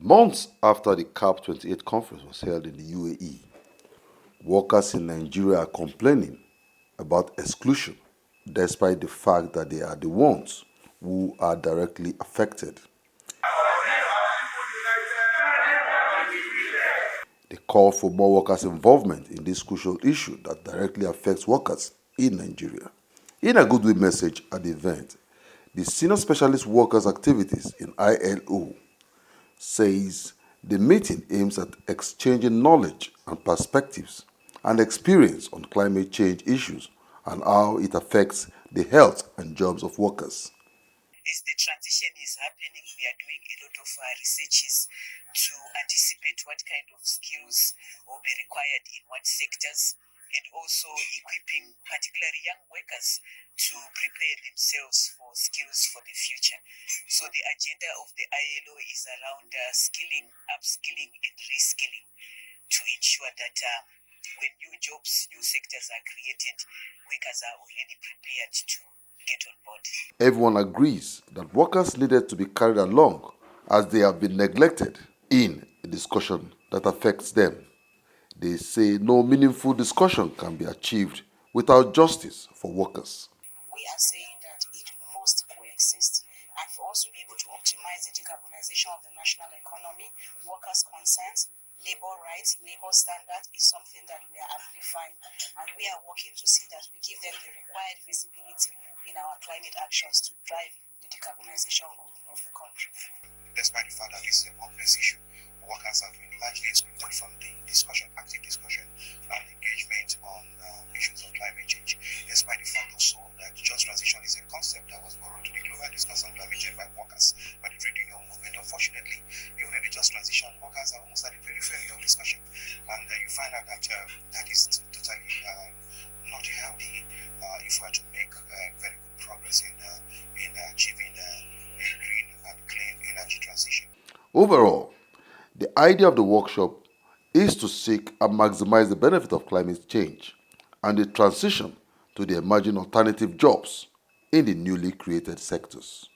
Months after the CAP28 conference was held in the UAE, workers in Nigeria are complaining about exclusion, despite the fact that they are the ones who are directly affected. They call for more workers' involvement in this crucial issue that directly affects workers in Nigeria. In a goodwill message at the event, the Senior Specialist Workers Activities in ILO says the meeting aims at exchanging knowledge and perspectives and experience on climate change issues and how it affects the health and jobs of workers. As the transition is happening, we are doing a lot of researches to anticipate what kind of skills will be required in what sectors, and also equipping particularly young workers to prepare themselves for skills for the future. So the agenda of the ILO is around skilling, upskilling, and reskilling to ensure that when new jobs, new sectors are created, workers are already prepared to get on board. Everyone agrees that workers needed to be carried along as they have been neglected in a discussion that affects them. They say no meaningful discussion can be achieved without justice for workers. We are saying that it must coexist, and for us to be able to optimize the decarbonization of the national economy, workers' concerns, labor rights, labor standards is something that we are amplifying, and we are working to see that we give them the required visibility in our climate actions to drive the decarbonization of the country. Despite the fact that this is a complex issue, workers have been largely excluded from the discussion, active discussion and engagement on issues of climate change, despite the fact also that just transition is a concept that was borrowed to the global discussion on climate change by workers by the trade union movement. Unfortunately, even in the just transition, workers are almost at the periphery of discussion, and you find out that that is totally not healthy if we are to make very good progress in achieving a green and clean energy transition. Overall, the idea of the workshop is to seek and maximize the benefit of climate change and the transition to the emerging alternative jobs in the newly created sectors.